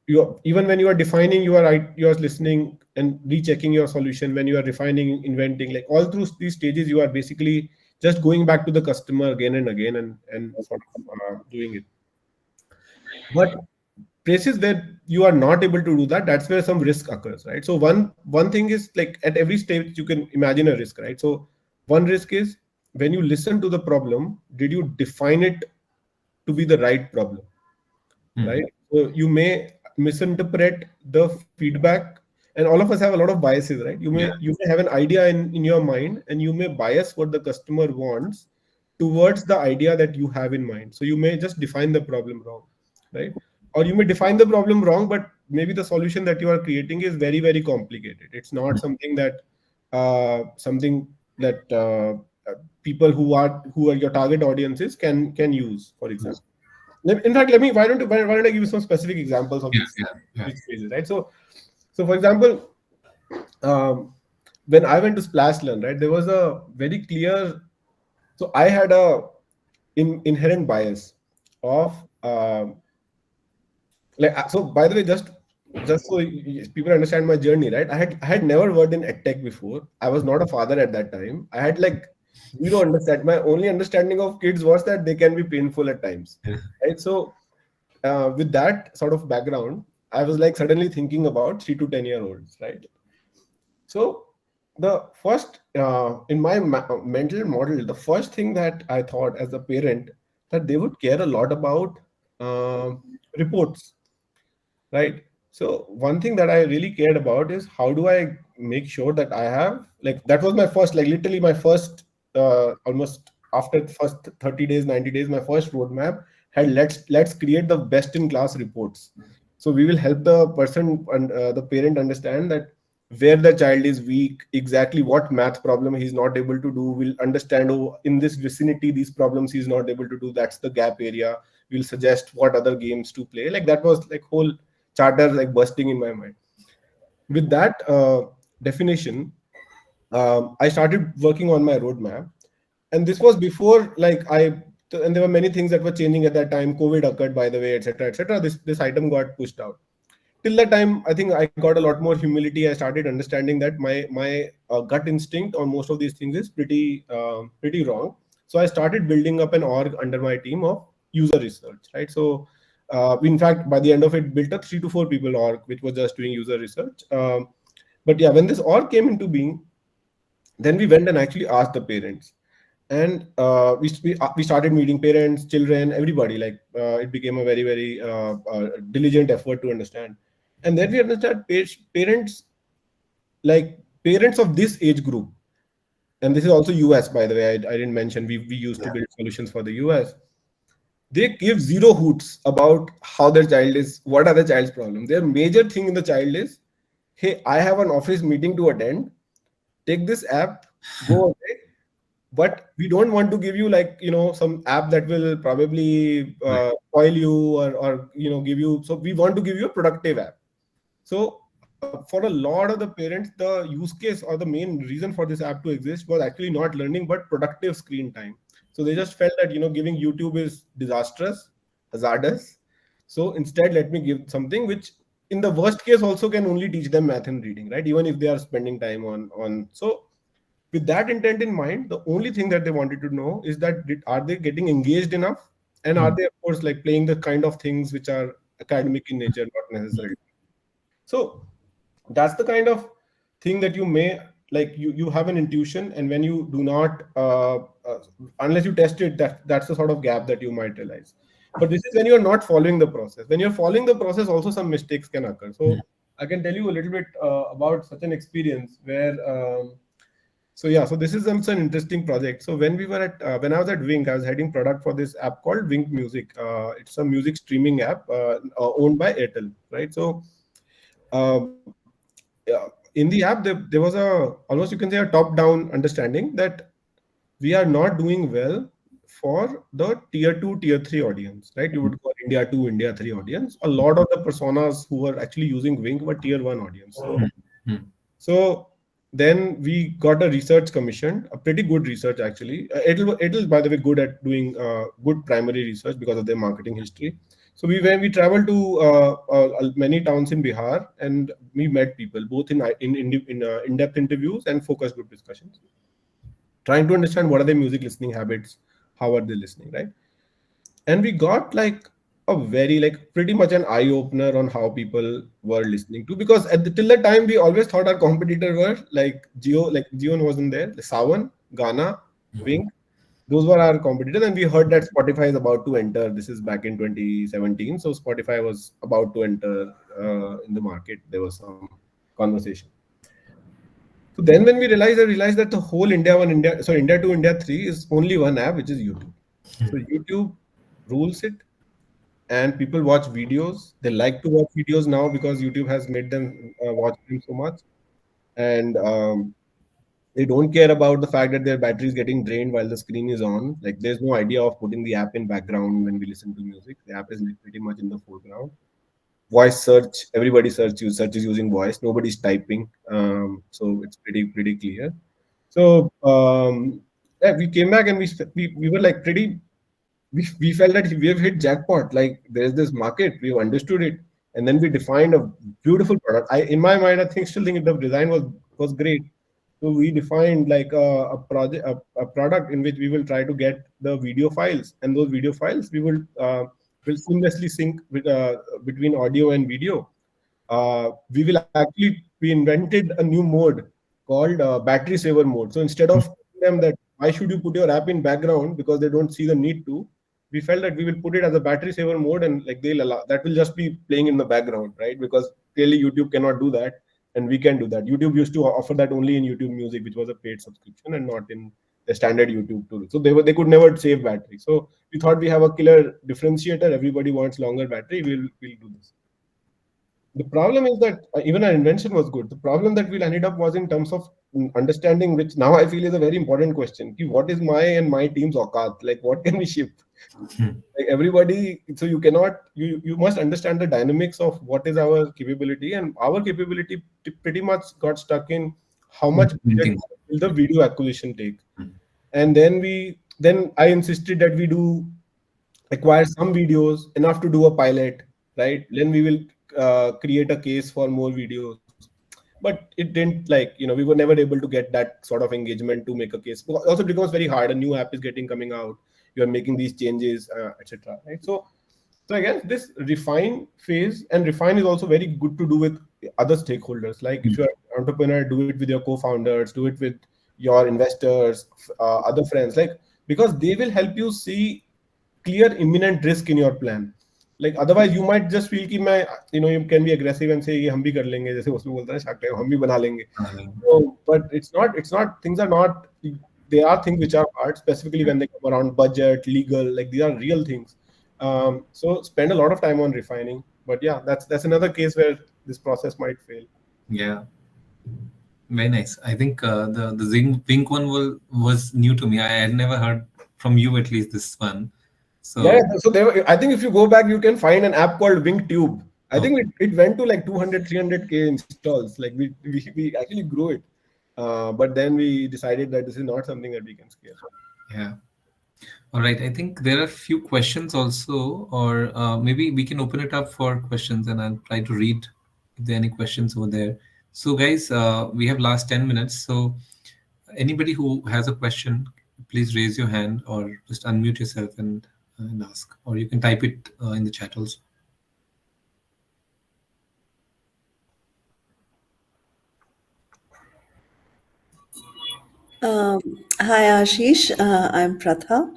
even when you are defining, you are listening and rechecking your solution. When you are refining, inventing, like all through these stages, you are basically just going back to the customer again and again, and sort of doing it. But places where you are not able to do that, that's where some risk occurs, right? So one thing is, like, at every stage you can imagine a risk, right? So one risk is, when you listen to the problem, did you define it to be the right problem, right? So you may misinterpret the feedback, and all of us have a lot of biases, right? You may have an idea in your mind, and you may bias what the customer wants towards the idea that you have in mind. So you may just define the problem wrong, right? Or you may define the problem wrong, but maybe the solution that you are creating is very, very complicated. It's not something that people who are your target audiences can use, for example. In fact, let me why don't I give you some specific examples of these phases, right? So for example, um, when I went to Splash Learn, right, there was a very clear. So I had a inherent bias of so by the way, just so people understand my journey, right? I had never worked in edtech before. I was not a father at that time. I had like zero understand. My only understanding of kids was that they can be painful at times, right? So with that sort of background, I was like suddenly thinking about 3 to 10 year olds, right? So the first in my mental model, the first thing that I thought as a parent, that they would care a lot about reports, right? So one thing that I really cared about is, how do I make sure that I have, like, that was my first, like, literally my first almost after the first 30 days, 90 days, my first roadmap had, let's create the best in class reports. So we will help the person and the parent understand that where the child is weak, exactly what math problem he's not able to do. We'll understand, oh, in this vicinity these problems he's not able to do, that's the gap area. We'll suggest what other games to play. Like, that was like whole charter like bursting in my mind. With that definition, I started working on my roadmap, and this was before, like, and there were many things that were changing at that time. COVID occurred, by the way, etc., etc. This item got pushed out. Till that time, I think I got a lot more humility. I started understanding that my gut instinct on most of these things is pretty wrong. So I started building up an org under my team of user research, right? So in fact, by the end of it, built a 3 to 4 people org, which was just doing user research. But yeah, when this org came into being, then we went and actually asked the parents, and we started meeting parents, children, everybody. Like, it became a very, very diligent effort to understand. And then we understand parents, like parents of this age group, and this is also US, by the way. I didn't mention, we used to build solutions for the US. They give zero hoots about how their child is, what are the child's problem. Their major thing in the child is, hey, I have an office meeting to attend, take this app, go away. But we don't want to give you, like, some app that will probably spoil you, or give you. So we want to give you a productive app. So for a lot of the parents, the use case or the main reason for this app to exist was actually not learning, but productive screen time. So they just felt that giving YouTube is disastrous, hazardous. So instead, let me give something which, in the worst case, also can only teach them math and reading, right? Even if they are spending time on. So with that intent in mind, the only thing that they wanted to know is that, are they getting engaged enough, and are they, of course, like playing the kind of things which are academic in nature, not necessarily. So that's the kind of thing that you may, like, you have an intuition, and when you do not unless you test it, that's the sort of gap that you might realize. But this is when you're not following the process. When you're following the process, also some mistakes can occur. So I can tell you a little bit about such an experience where so yeah, so this is also an interesting project. So when we were when I was at Wink, I was heading product for this app called Wink Music. It's a music streaming app owned by Airtel, right? So um, yeah, in the app, there was almost, you can say, a top down understanding that we are not doing well for the tier 2, tier 3 audience, right? You would call India 2, India 3 audience. A lot of the personas who were actually using Wink were tier 1 audience. So then we got a research commissioned, a pretty good research actually. It'll by the way good at doing good primary research because of their marketing history. So we traveled to many towns in Bihar, and we met people both in in-depth interviews and focus group discussions, trying to understand what are their music listening habits, how are they listening, right? And we got like a very like pretty much an eye opener on how people were listening to, because till that time we always thought our competitor were like Geo wasn't there, the Sawan, Ghana, Wink, those were our competitors. And we heard that Spotify is about to enter. This is back in 2017, so Spotify was about to enter in the market. There was some conversation. So then when we realized, I realized that the whole India 2, India 3 is only one app, which is YouTube. So YouTube rules it, and people watch videos. They like to watch videos now because YouTube has made them watch them so much, and they don't care about the fact that their battery is getting drained while the screen is on. Like there's no idea of putting the app in background when we listen to music. The app is like pretty much in the foreground. Voice search, everybody searches using voice. Nobody's typing, so it's pretty clear. So yeah, we came back and we were like pretty, we felt that we have hit jackpot. Like there's this market, we've understood it, and then we defined a beautiful product. I in my mind, I think still think the design was great. So we defined like a project, a product in which we will try to get the video files, and those video files we will seamlessly sync between audio and video. We invented a new mode called battery saver mode. So instead of telling them that why should you put your app in background because they don't see the need to, we felt that we will put it as a battery saver mode, and like they'll allow that will just be playing in the background, right? Because clearly YouTube cannot do that, and we can do that. YouTube used to offer that only in YouTube Music, which was a paid subscription, and not in the standard YouTube tool. So they could never save battery. So we thought we have a killer differentiator. Everybody wants longer battery. We'll do this. The problem is that even our invention was good. The problem that we ended up was in terms of understanding, which now I feel is a very important question. What is my team's aukat? Like, what can we ship? Like everybody, so you cannot, you must understand the dynamics of what is our capability, and our capability pretty much got stuck in how much budget will the video acquisition take. And then I insisted that we do acquire some videos enough to do a pilot, right? Then we will create a case for more videos. But it didn't, like, we were never able to get that sort of engagement to make a case. Also it becomes very hard. A new app is coming out, you are making these changes, etc., right? So I guess this refine phase, and refine is also very good to do with other stakeholders. Like if you're an entrepreneur, do it with your co-founders, do it with your investors, other friends, like, because they will help you see clear imminent risk in your plan. Like otherwise you might just feel कि मैं, you can be aggressive and say ये हम भी कर लेंगे, जैसे उसमें बोलता है शार्क टैंक, हम भी बना लेंगे. So, but it's not things are not, they are things which are hard, specifically when they come around budget, legal, like these are real things. So spend a lot of time on refining. But yeah, that's another case where this process might fail. Yeah, very nice. I think the Wink one was new to me. I had never heard from you, at least this one. So yeah, so I think if you go back, you can find an app called Wink Tube. I think it went to like 200, 300K installs. Like we actually grew it. But then we decided that this is not something that we can scale. Yeah. All right. I think there are a few questions also, or maybe we can open it up for questions, and I'll try to read if there are any questions over there. So guys, we have last 10 minutes. So anybody who has a question, please raise your hand or just unmute yourself and ask, or you can type it in the chat also. Hi, Ashish. I'm Pratha.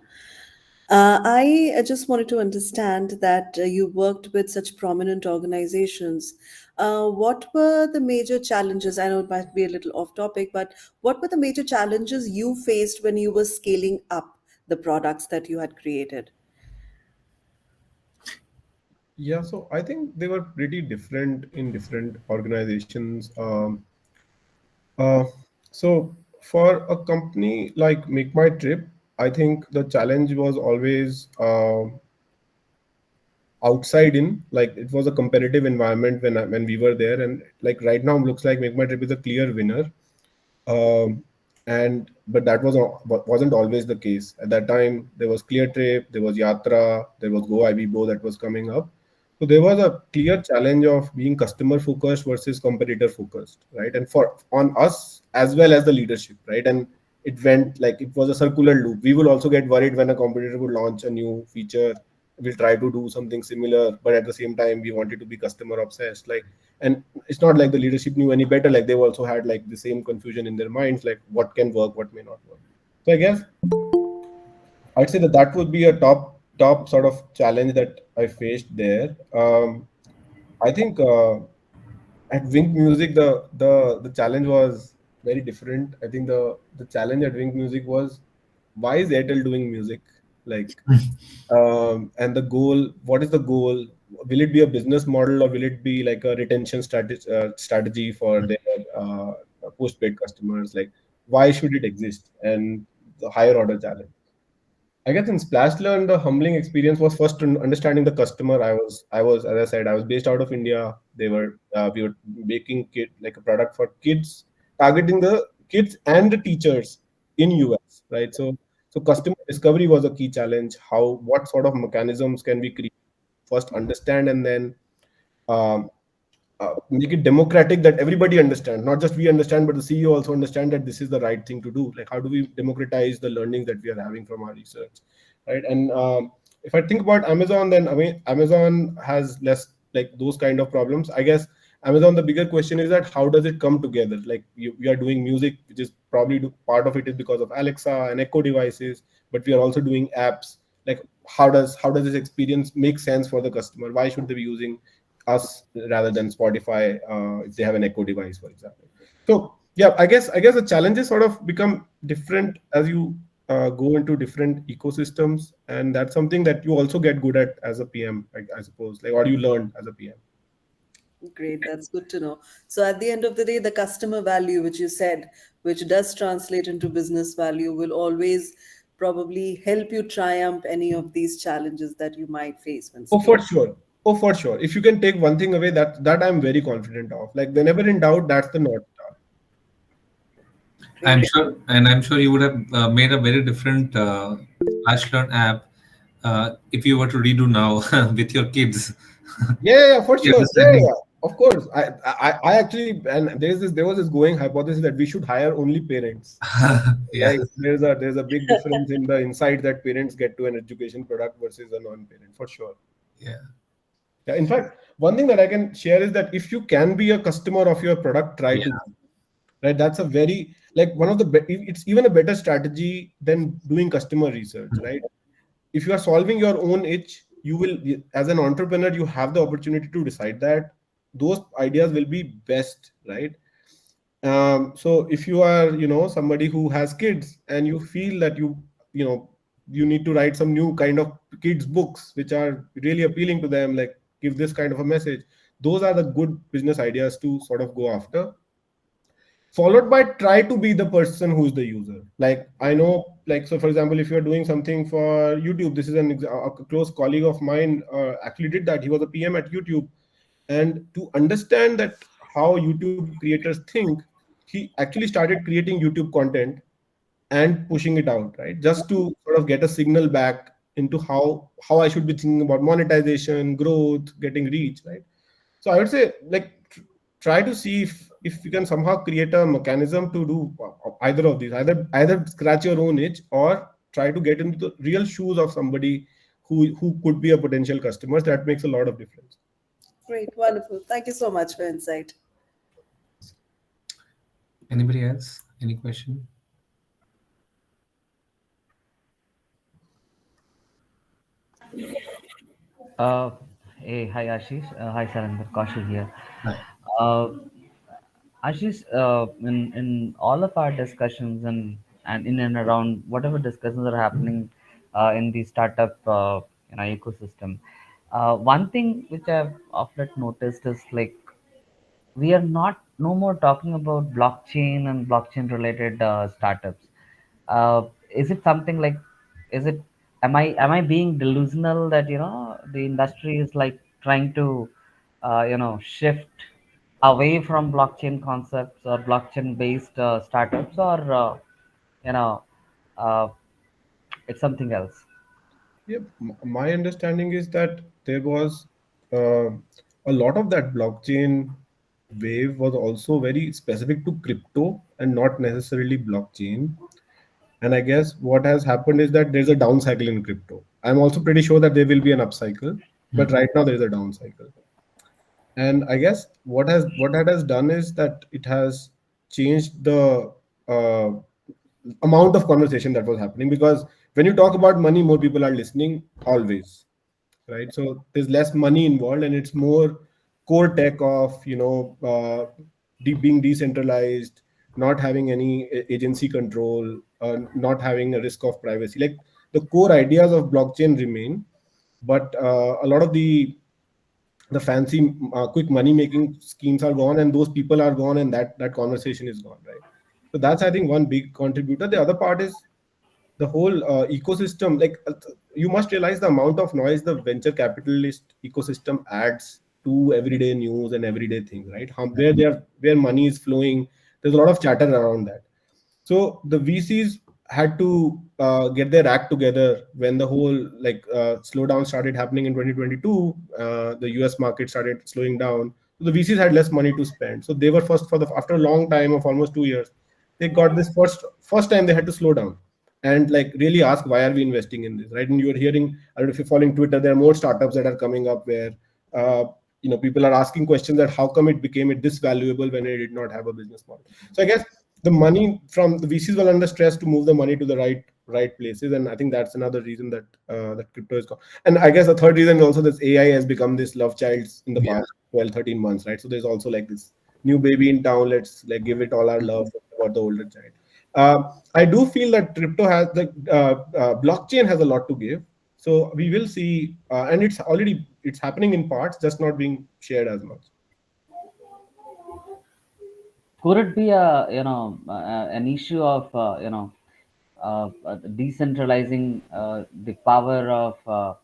I just wanted to understand that you worked with such prominent organizations. What were the major challenges? I know it might be a little off topic, but what were the major challenges you faced when you were scaling up the products that you had created? Yeah, so I think they were pretty different in different organizations. Uh, so for a company like Make My Trip, I think the challenge was always outside in, like it was a competitive environment when we were there, and like right now looks like Make My Trip is a clear winner. And but that wasn't always the case. At that time there was Clear Trip, there was Yatra, there was Go Ibibo that was coming up. So there was a clear challenge of being customer focused versus competitor focused, right? And for on us as well as the leadership, right? And it went like it was a circular loop. We will also get worried when a competitor would launch a new feature. We'll try to do something similar, but at the same time we wanted to be customer obsessed. Like, and it's not like the leadership knew any better. Like they also had like the same confusion in their minds, like what can work, what may not work. So I guess I'd say that that would be a top sort of challenge that I faced there. I think at Wink Music, the challenge was very different. I think the challenge at Wink Music was, why is Airtel doing music? Like, and the goal, what is the goal? Will it be a business model, or will it be like a retention strategy for their postpaid customers? Like, why should it exist? And the higher order challenge, I guess in Splash Learn, the humbling experience was first understanding the customer. As I said, I was based out of India. We were making like a product for kids, targeting the kids and the teachers in US, right? So customer discovery was a key challenge. What sort of mechanisms can we create? First understand, and then um, make it democratic, that everybody understands, not just we understand, but the CEO also understand that this is the right thing to do. Like, how do we democratize the learnings that we are having from our research, right? And if I think about Amazon, then I mean Amazon has less like those kind of problems, I guess. Amazon, the bigger question is that how does it come together? Like, we are doing music, which is probably part of it is because of Alexa and Echo devices, but we are also doing apps. Like, how does this experience make sense for the customer? Why should they be using us rather than Spotify if they have an Echo device, for example? So yeah, I guess the challenges sort of become different as you go into different ecosystems, and that's something that you also get good at as a PM, I suppose, like, or you learn as a PM. Great, that's good to know. So at the end of the day, the customer value, which you said, which does translate into business value, will always probably help you triumph any of these challenges that you might face when Oh, for scaling. sure. Oh, for sure. If you can take one thing away, that I'm very confident of. Like, whenever in doubt, that's the North Star. I'm Great. sure, and I'm sure you would have made a very different Flash Learn app if you were to redo now with your kids. Yeah, for You're sure. understanding. Yeah. Of course. I actually, and there was this going hypothesis that we should hire only parents. Yeah, Like, there's a big difference in the insight that parents get to an education product versus a non-parent, for sure. yeah, Yeah. In fact, one thing that I can share is that if you can be a customer of your product, try to yeah. be, right. That's a very, like, one of the it's even a better strategy than doing customer research, right? If you are solving your own itch, you will, as an entrepreneur, you have the opportunity to decide that those ideas will be best, right? So if you are, somebody who has kids, and you feel that you know you need to write some new kind of kids books which are really appealing to them, like give this kind of a message, those are the good business ideas to sort of go after, followed by try to be the person who's the user. Like, I know, like, so for example, if you're doing something for YouTube, this is a close colleague of mine actually did that. He was a PM at YouTube, and to understand that how YouTube creators think, he actually started creating YouTube content and pushing it out, right? Just to sort of get a signal back into how I should be thinking about monetization, growth, getting reach, right? So I would say, like, try to see if you can somehow create a mechanism to do either of these, either scratch your own itch, or try to get into the real shoes of somebody who could be a potential customer. That makes a lot of difference. Great, wonderful. Thank you so much for insight. Anybody else? Any question? Uh, hey, hi Ashish. Hi Sarinder, Kaushal here. Right. Uh, Ashish, in all of our discussions and in and around whatever discussions are happening in the startup ecosystem, one thing which I've often noticed is like we are not no more talking about blockchain and blockchain related startups. Uh, is it something like, is it, am I being delusional that the industry is like trying to shift away from blockchain concepts or blockchain based startups, or you know uh, it's something else? Yeah, my understanding is that there was uh, a lot of that blockchain wave was also very specific to crypto and not necessarily blockchain. And I guess what has happened is that there's a down cycle in crypto. I'm also pretty sure that there will be an up cycle, but right now there is a down cycle. And I guess what that has done is that it has changed the uh, amount of conversation that was happening, because when you talk about money, more people are listening always, right? So there's less money involved, and it's more core tech of being decentralized, not having any agency control, not having a risk of privacy. Like the core ideas of blockchain remain, but a lot of the fancy quick money making schemes are gone, and those people are gone, and that conversation is gone, right? So that's, I think, one big contributor. The other part is the whole ecosystem. Like you must realize the amount of noise the venture capitalist ecosystem adds to everyday news and everyday things, right? Where money is flowing, there's a lot of chatter around that. So the VCs had to get their act together when the whole slowdown started happening in 2022. The US market started slowing down. So the VCs had less money to spend. So they were first for the after a long time of almost 2 years, they got this first time they had to slow down and like really ask, why are we investing in this, right? And you're hearing, I don't know if you're following Twitter, there are more startups that are coming up where uh, people are asking questions that how come it became it this valuable when it did not have a business model. So I guess the money from the VCs were under stress to move the money to the right places, and I think that's another reason that that crypto is gone. And I guess the third reason is also this AI has become this love child in the Yeah. past 12-13 months, right? So there's also like this new baby in town, let's like give it all our love about the older child. I do feel that crypto has the blockchain has a lot to give, so we will see, and it's happening in parts, just not being shared as much. Could it be a an issue of decentralizing the power of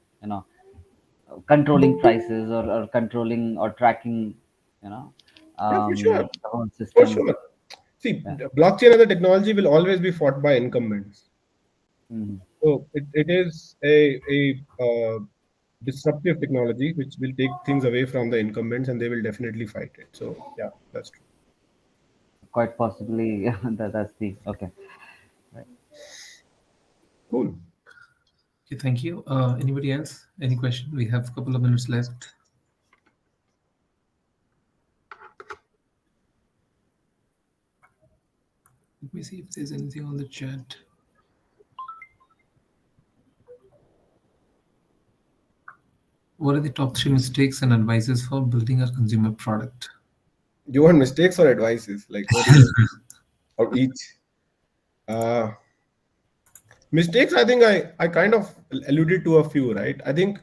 controlling prices, or controlling or tracking you know Yeah, for sure, the whole for system? sure. See, Yeah. blockchain as a technology will always be fought by incumbents. Mhm. So it is a disruptive technology which will take things away from the incumbents, and they will definitely fight it. So yeah, that's true. Quite possibly. That's the okay. Right. Cool. Okay, thank you. Anybody else? Any question? We have a couple of minutes left. Let me see if there's anything on the chat. What are the top three mistakes and advices for building a consumer product? Do you want mistakes or advices? Like what do you want? Or each? Uh, Mistakes, I think I kind of alluded to a few, right? I think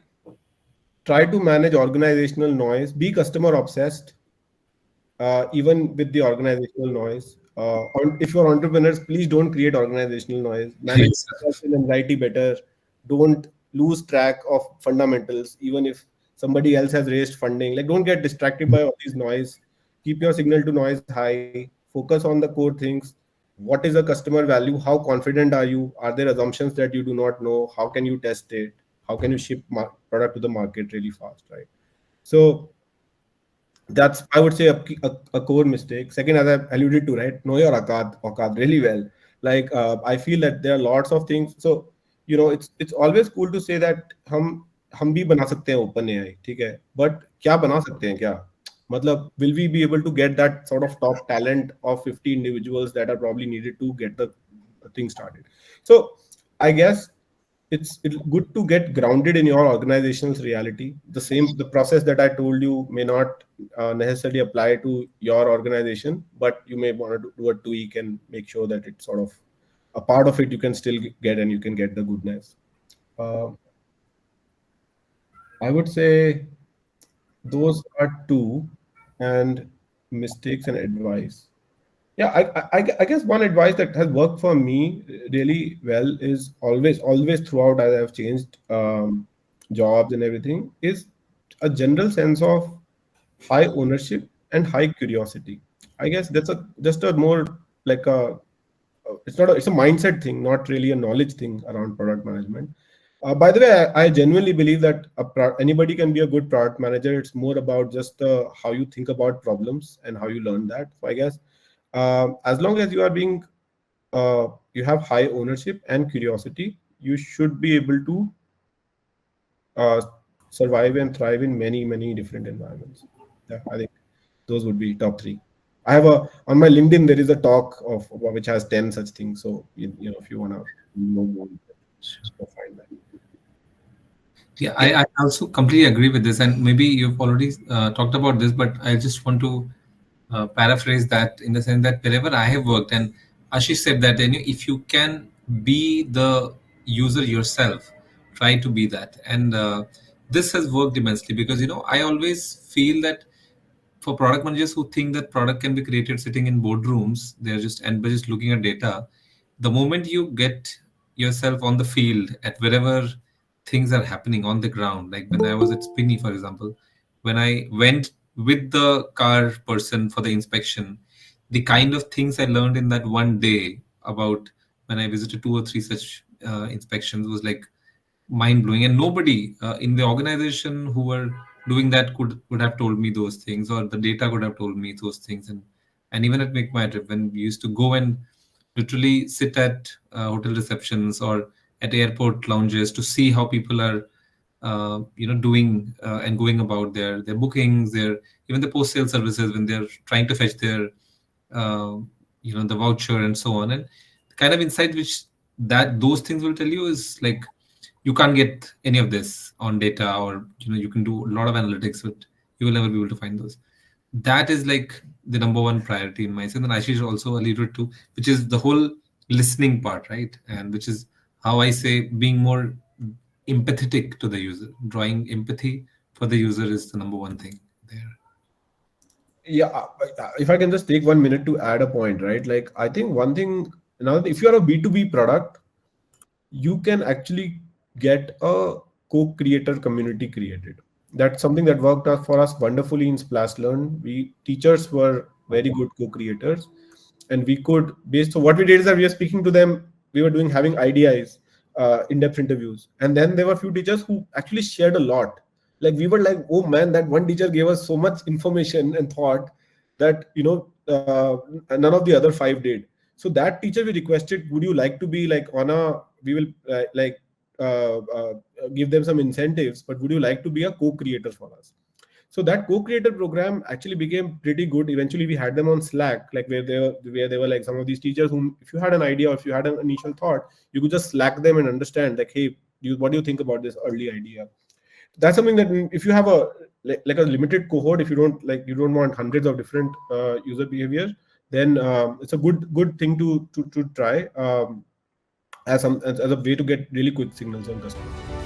try to manage organizational noise, be customer obsessed, even with the organizational noise. If you're entrepreneurs, please don't create organizational noise. Manage Yes. and anxiety better. Don't lose track of fundamentals, even if somebody else has raised funding. Like, don't get distracted by all these noise. Keep your signal to noise high. Focus on the core things. What is the customer value? How confident are you? Are there assumptions that you do not know? How can you test it? How can you ship product to the market really fast, right? So that's, I would say, a core mistake. Second, as I alluded to, right, know your akad really well. Like I feel that there are lots of things. So it's always cool to say that हम भी बना सकते हैं open AI, ठीक है, but क्या बना सकते हैं क्या, मतलब will we be able to get that sort of top talent of 50 individuals that are probably needed to get the thing started. So I guess it's good to get grounded in your organization's reality. The process that I told you may not necessarily apply to your organization, but you may want to do a tweak and make sure that it's sort of a part of it you can still get, and you can get the goodness. uh, I would say those are two. And mistakes and advice, Yeah, I guess one advice that has worked for me really well is always throughout as I've changed jobs and everything, is a general sense of high ownership and high curiosity. I guess that's a just a more like a it's a mindset thing, not really a knowledge thing around product management. By the way, I genuinely believe that anybody can be a good product manager. It's more about just how you think about problems and how you learn that. So I guess as long as you are being you have high ownership and curiosity, you should be able to uh, survive and thrive in many different environments. Yeah, I think those would be top three. I have a on my LinkedIn there is a talk of which has 10 such things. So you know if you want to know more, you can go find that. Yeah, I also completely agree with this, and maybe you've already talked about this, but I just want to paraphrase that in the sense that wherever I have worked, and Ashish said that, if you can be the user yourself, try to be that, and this has worked immensely because I always feel that for product managers who think that product can be created sitting in boardrooms, they're just and by just looking at data. The moment you get yourself on the field at wherever things are happening on the ground, like when I was at Spinney, for example, when I went with the car person for the inspection, the kind of things I learned in that one day about when I visited two or three such inspections was like mind blowing, and nobody in the organization who were doing that would have told me those things, or the data could have told me those things. And even at Make My Trip, when we used to go and literally sit at hotel receptions or at airport lounges to see how people are doing and going about their bookings, their even the post sale services when they're trying to fetch their uh, the voucher and so on. And the kind of insight which that those things will tell you is like you can't get any of this on data, or you can do a lot of analytics, but you will never be able to find those. That is like the number one priority in my sense, and Ashish also alluded to, which is the whole listening part, right? And which is how I say being more empathetic to the user, drawing empathy for the user is the number one thing there. Yeah, if I can just take 1 minute to add a point, right? Like I think one thing now, if you are a B2B product, you can actually get a co-creator community created. That's something that worked out for us wonderfully in Splash Learn. We teachers were very good co-creators, and we could based on what we did is that we were speaking to them. We were doing having IDIs, in-depth interviews, and then there were a few teachers who actually shared a lot. Like we were like, oh man, that one teacher gave us so much information and thought that none of the other five did. So that teacher we requested, would you like to be like on a we will uh, uh, give them some incentives, but would you like to be a co-creator for us? So that co-creator program actually became pretty good. Eventually we had them on Slack, like where they were like some of these teachers whom if you had an idea or if you had an initial thought, you could just Slack them and understand like, hey, what do you think about this early idea? That's something that if you have a like a limited cohort, if you don't want hundreds of different user behaviors, then it's a good thing to try as a way to get really quick signals on customers.